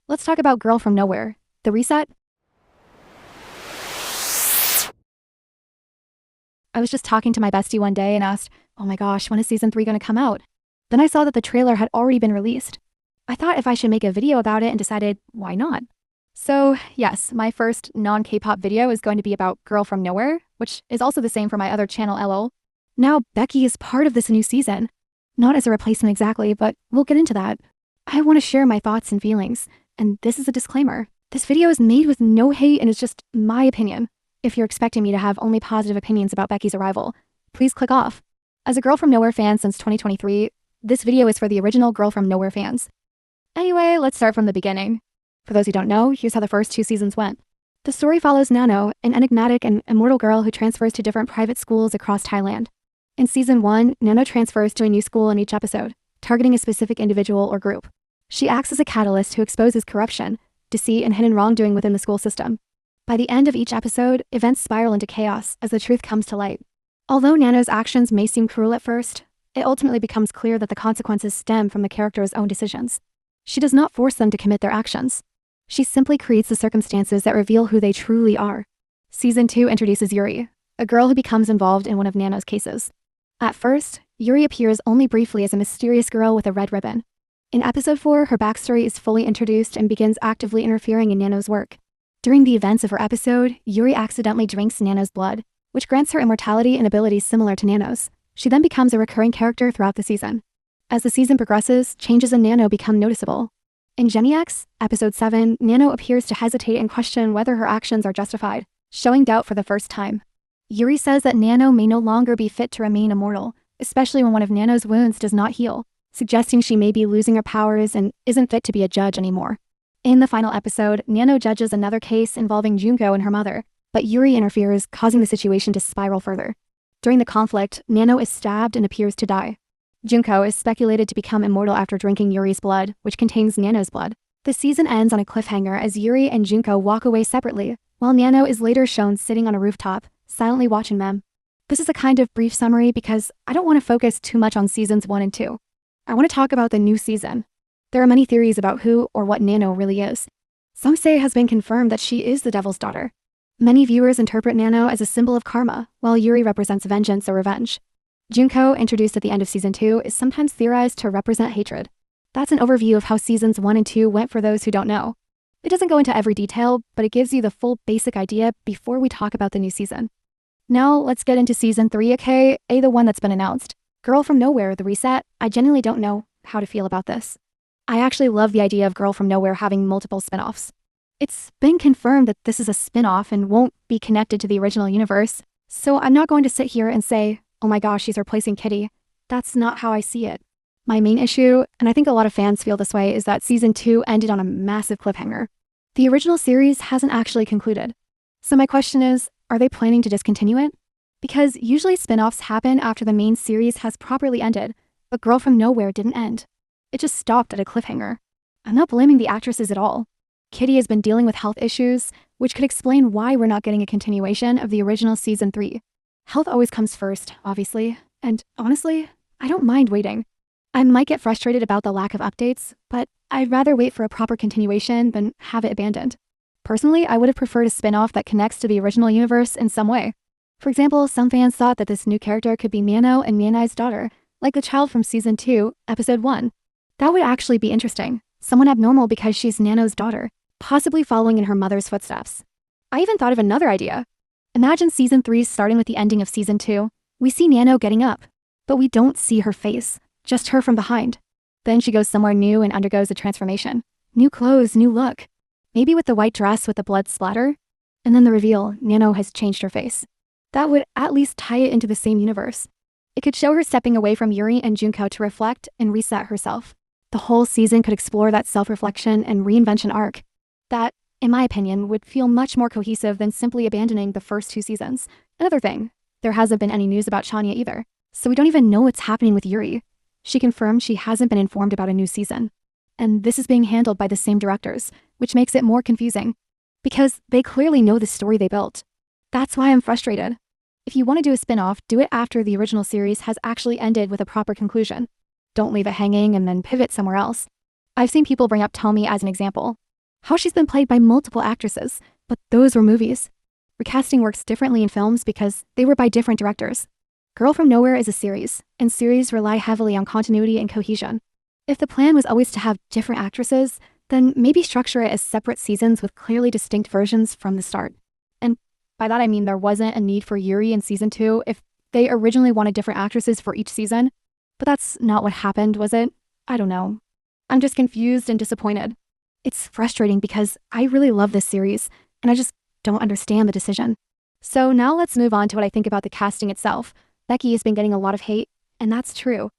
Let's talk about Girl from Nowhere, the reset. I was just talking to my bestie one day and asked, oh my gosh, when is season 3 going to come out? Then I saw that the trailer had already been released. I thought if I should make a video about it and decided, why not? So yes, my first non-K-pop video is going to be about Girl from Nowhere, which is also the same for my other channel, LOL. Now Becky is part of this new season. Not as a replacement exactly, but we'll get into that. I want to share my thoughts and feelings, and this is a disclaimer. This video is made with no hate and is just my opinion. If you're expecting me to have only positive opinions about Becky's arrival, please click off. As a Girl from Nowhere fan since 2023, this video is for the original Girl from Nowhere fans. Anyway, let's start from the beginning. For those who don't know, here's how the first 2 seasons went. The story follows Nano, an enigmatic and immortal girl who transfers to different private schools across Thailand. In season 1, Nano transfers to a new school in each episode, targeting a specific individual or group. She acts as a catalyst who exposes corruption, deceit, and hidden wrongdoing within the school system. By the end of each episode, events spiral into chaos as the truth comes to light. Although Nano's actions may seem cruel at first, it ultimately becomes clear that the consequences stem from the character's own decisions. She does not force them to commit their actions. She simply creates the circumstances that reveal who they truly are. Season 2 introduces Yuri, a girl who becomes involved in one of Nano's cases. At first, Yuri appears only briefly as a mysterious girl with a red ribbon. In episode 4, her backstory is fully introduced and begins actively interfering in Nano's work. During the events of her episode, Yuri accidentally drinks Nano's blood, which grants her immortality and abilities similar to Nano's. She then becomes a recurring character throughout the season. As the season progresses, changes in Nano become noticeable. In Geniax, episode 7, Nano appears to hesitate and question whether her actions are justified, showing doubt for the first time. Yuri says that Nano may no longer be fit to remain immortal, especially when one of Nano's wounds does not heal, suggesting she may be losing her powers and isn't fit to be a judge anymore. In the final episode, Nano judges another case involving Junko and her mother, but Yuri interferes, causing the situation to spiral further. During the conflict, Nano is stabbed and appears to die. Junko is speculated to become immortal after drinking Yuri's blood, which contains Nano's blood. The season ends on a cliffhanger as Yuri and Junko walk away separately, while Nano is later shown sitting on a rooftop, silently watching them. This is a kind of brief summary because I don't want to focus too much on seasons 1 and 2. I want to talk about the new season. There are many theories about who or what Nano really is. Some say it has been confirmed that she is the Devil's daughter. Many viewers interpret Nano as a symbol of karma, while Yuri represents vengeance or revenge. Junko, introduced at the end of season 2, is sometimes theorized to represent hatred. That's an overview of how seasons 1 and 2 went for those who don't know. It doesn't go into every detail, but it gives you the full basic idea before we talk about the new season. Now, let's get into season 3, okay? The one that's been announced. Girl from Nowhere, the reset. I genuinely don't know how to feel about this. I actually love the idea of Girl from Nowhere having multiple spin-offs. It's been confirmed that this is a spin-off and won't be connected to the original universe, so I'm not going to sit here and say, oh my gosh, she's replacing Kitty. That's not how I see it. My main issue, and I think a lot of fans feel this way, is that season 2 ended on a massive cliffhanger. The original series hasn't actually concluded. So my question is, are they planning to discontinue it? Because usually spin-offs happen after the main series has properly ended, but Girl from Nowhere didn't end. It just stopped at a cliffhanger. I'm not blaming the actresses at all. Kitty has been dealing with health issues, which could explain why we're not getting a continuation of the original season 3. Health always comes first, obviously, and honestly, I don't mind waiting. I might get frustrated about the lack of updates, but I'd rather wait for a proper continuation than have it abandoned. Personally, I would have preferred a spin-off that connects to the original universe in some way. For example, some fans thought that this new character could be Nano and Mianai's daughter, like the child from season 2, episode 1. That would actually be interesting. Someone abnormal because she's Nano's daughter, possibly following in her mother's footsteps. I even thought of another idea. Imagine season 3 starting with the ending of season 2. We see Nano getting up, but we don't see her face, just her from behind. Then she goes somewhere new and undergoes a transformation. New clothes, new look. Maybe with the white dress with the blood splatter. And then the reveal, Nano has changed her face. That would at least tie it into the same universe. It could show her stepping away from Yuri and Junko to reflect and reset herself. The whole season could explore that self-reflection and reinvention arc. That, in my opinion, would feel much more cohesive than simply abandoning the first 2 seasons. Another thing, there hasn't been any news about Chania either, so we don't even know what's happening with Yuri. She confirmed she hasn't been informed about a new season. And this is being handled by the same directors, which makes it more confusing. Because they clearly know the story they built. That's why I'm frustrated. If you want to do a spin-off, do it after the original series has actually ended with a proper conclusion. Don't leave it hanging and then pivot somewhere else. I've seen people bring up Tomi as an example. how she's been played by multiple actresses, but those were movies. Recasting works differently in films because they were by different directors. Girl from Nowhere is a series, and series rely heavily on continuity and cohesion. If the plan was always to have different actresses, then maybe structure it as separate seasons with clearly distinct versions from the start. And by that I mean there wasn't a need for Yuri in season 2 if they originally wanted different actresses for each season. But that's not what happened, was it? I don't know. I'm just confused and disappointed. It's frustrating because I really love this series, and I just don't understand the decision. So now let's move on to what I think about the casting itself. Becky has been getting a lot of hate, and that's true.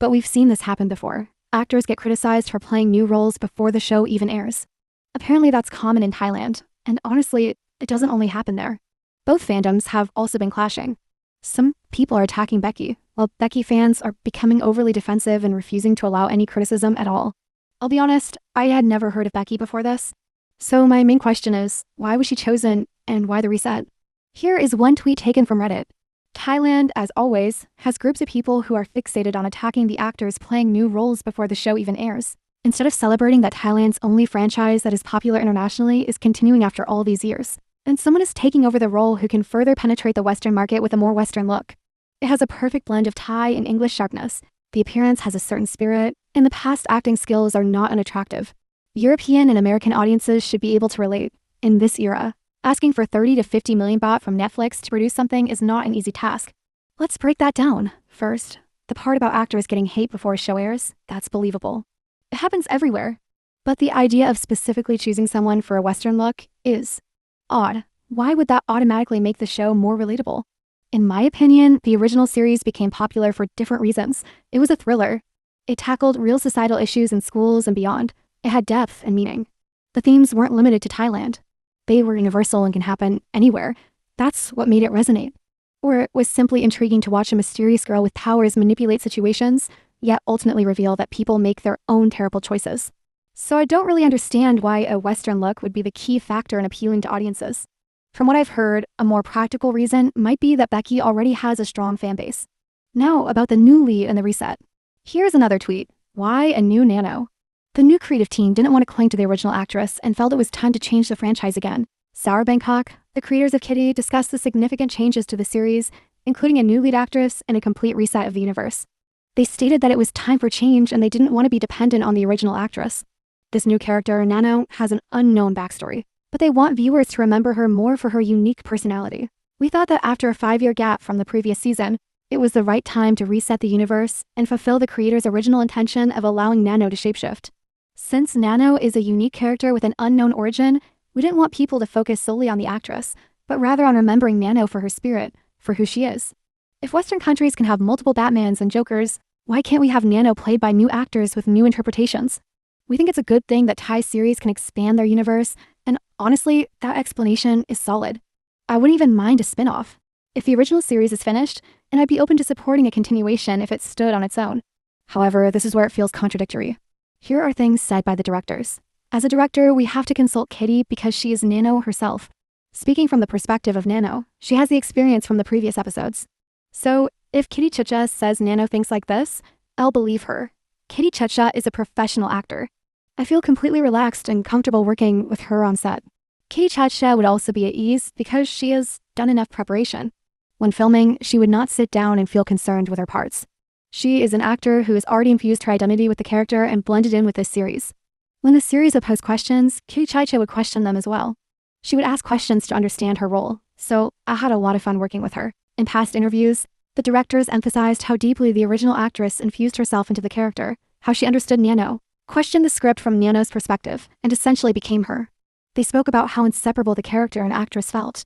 But we've seen this happen before. Actors get criticized for playing new roles before the show even airs. Apparently that's common in Thailand, and honestly, it doesn't only happen there. Both fandoms have also been clashing. Some people are attacking Becky, while Becky fans are becoming overly defensive and refusing to allow any criticism at all. I'll be honest, I had never heard of Becky before this. So my main question is, why was she chosen, and why the reset? Here is one tweet taken from Reddit. Thailand, as always, has groups of people who are fixated on attacking the actors playing new roles before the show even airs, instead of celebrating that Thailand's only franchise that is popular internationally is continuing after all these years, and someone is taking over the role who can further penetrate the Western market with a more Western look. It has a perfect blend of Thai and English sharpness. The appearance has a certain spirit, and the past acting skills are not unattractive. European and American audiences should be able to relate. In this era, asking for 30 to 50 million baht from Netflix to produce something is not an easy task. Let's break that down. First, the part about actors getting hate before a show airs, that's believable. It happens everywhere. But the idea of specifically choosing someone for a Western look is odd. Why would that automatically make the show more relatable? In my opinion, the original series became popular for different reasons. It was a thriller. It tackled real societal issues in schools and beyond. It had depth and meaning. The themes weren't limited to Thailand. They were universal and can happen anywhere. That's what made it resonate. Or it was simply intriguing to watch a mysterious girl with powers manipulate situations, yet ultimately reveal that people make their own terrible choices. So I don't really understand why a Western look would be the key factor in appealing to audiences. From what I've heard, a more practical reason might be that Becky already has a strong fan base. Now, about the new lead and the reset. Here's another tweet. Why a new Nano? The new creative team didn't want to cling to the original actress and felt it was time to change the franchise again. Sour Bangkok, the creators of Kitty, discussed the significant changes to the series, including a new lead actress and a complete reset of the universe. They stated that it was time for change and they didn't want to be dependent on the original actress. This new character, Nano, has an unknown backstory, but they want viewers to remember her more for her unique personality. We thought that after a 5-year gap from the previous season, it was the right time to reset the universe and fulfill the creator's original intention of allowing Nano to shapeshift. Since Nano is a unique character with an unknown origin, we didn't want people to focus solely on the actress, but rather on remembering Nano for her spirit, for who she is. If Western countries can have multiple Batmans and Jokers, why can't we have Nano played by new actors with new interpretations? We think it's a good thing that Thai series can expand their universe, and honestly, that explanation is solid. I wouldn't even mind a spin-off. If the original series is finished, and I'd be open to supporting a continuation if it stood on its own. However, this is where it feels contradictory. Here are things said by the directors. As a director, we have to consult Kitty because she is Nano herself. Speaking from the perspective of Nano, she has the experience from the previous episodes. So, if Kitty Chacha says Nano thinks like this, I'll believe her. Kitty Chacha is a professional actor. I feel completely relaxed and comfortable working with her on set. Kitty Chacha would also be at ease because she has done enough preparation. When filming, she would not sit down and feel concerned with her parts. She is an actor who has already infused her identity with the character and blended in with this series. When the series would pose questions, Kitty Chacha would question them as well. She would ask questions to understand her role, so I had a lot of fun working with her. In past interviews, the directors emphasized how deeply the original actress infused herself into the character, how she understood Nano, questioned the script from Nano's perspective, and essentially became her. They spoke about how inseparable the character and actress felt.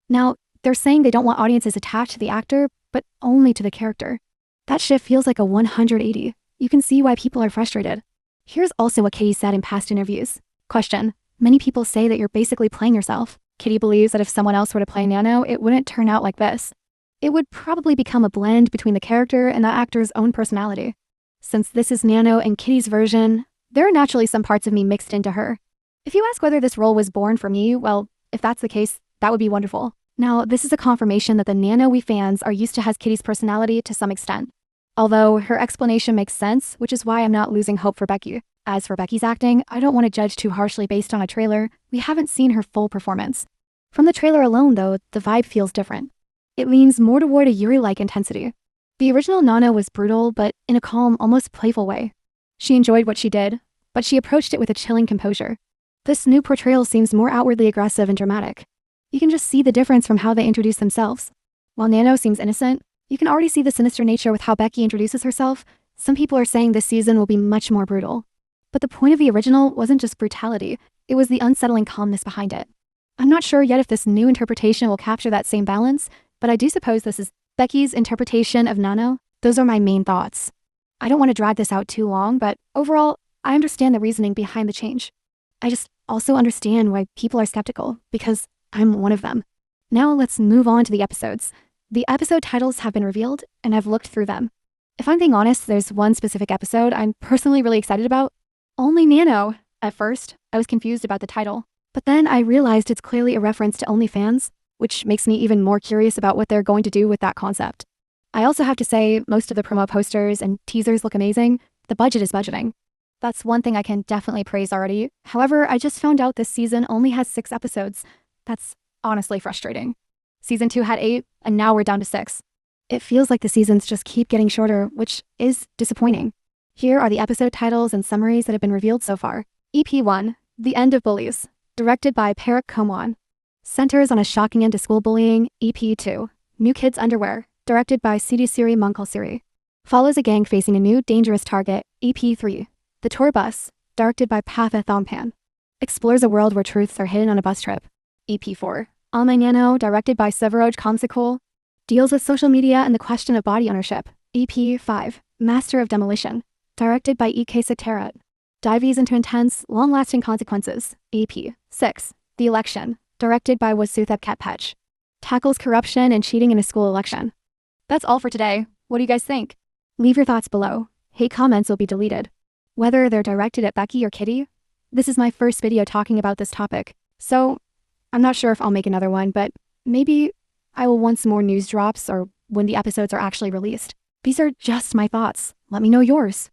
Now, they're saying they don't want audiences attached to the actor, but only to the character. That shift feels like a 180. You can see why people are frustrated. Here's also what Kitty said in past interviews. Question. Many people say that you're basically playing yourself. Kitty believes that if someone else were to play Nano, it wouldn't turn out like this. It would probably become a blend between the character and the actor's own personality. Since this is Nano and Kitty's version, there are naturally some parts of me mixed into her. If you ask whether this role was born for me, well, if that's the case, that would be wonderful. Now, this is a confirmation that the Nano we fans are used to has Kitty's personality to some extent. Although her explanation makes sense, which is why I'm not losing hope for Becky. As for Becky's acting, I don't want to judge too harshly based on a trailer. We haven't seen her full performance. From the trailer alone, though, the vibe feels different. It leans more toward a Yuri-like intensity. The original Nana was brutal, but in a calm, almost playful way. She enjoyed what she did, but she approached it with a chilling composure. This new portrayal seems more outwardly aggressive and dramatic. You can just see the difference from how they introduce themselves. While Nano seems innocent, you can already see the sinister nature with how Becky introduces herself. Some people are saying this season will be much more brutal. But the point of the original wasn't just brutality, it was the unsettling calmness behind it. I'm not sure yet if this new interpretation will capture that same balance, but I do suppose this is Becky's interpretation of Nano. Those are my main thoughts. I don't want to drag this out too long, but overall, I understand the reasoning behind the change. I just also understand why people are skeptical, because I'm one of them. Now let's move on to the episodes. The episode titles have been revealed, and I've looked through them. If I'm being honest, there's one specific episode I'm personally really excited about. Only Nano. At first, I was confused about the title, but then I realized it's clearly a reference to OnlyFans, which makes me even more curious about what they're going to do with that concept. I also have to say, most of the promo posters and teasers look amazing. The budget is budgeting. That's one thing I can definitely praise already. However, I just found out this season only has 6 episodes. That's honestly frustrating. Season 2 had 8, and now we're down to 6. It feels like the seasons just keep getting shorter, which is disappointing. Here are the episode titles and summaries that have been revealed so far. EP 1, The End of Bullies, directed by Parak Komwan. Centers on a shocking end to school bullying. EP 2, New Kids Underwear, directed by Siddhi Mankalsiri. Follows a gang facing a new dangerous target. EP 3, The Tour Bus, directed by Patha Thompan. Explores a world where truths are hidden on a bus trip. EP 4, Alma Nano, directed by Severoj Kamsikol. Deals with social media and the question of body ownership. EP 5, Master of Demolition, directed by E.K. Sektarat. Dives into intense, long-lasting consequences. EP 6, The Election, directed by Wasutha Katpech. Tackles corruption and cheating in a school election. That's all for today. What do you guys think? Leave your thoughts below. Hate comments will be deleted. Whether they're directed at Becky or Kitty, this is my first video talking about this topic, so I'm not sure if I'll make another one, but maybe I will once more news drops or when the episodes are actually released. These are just my thoughts. Let me know yours.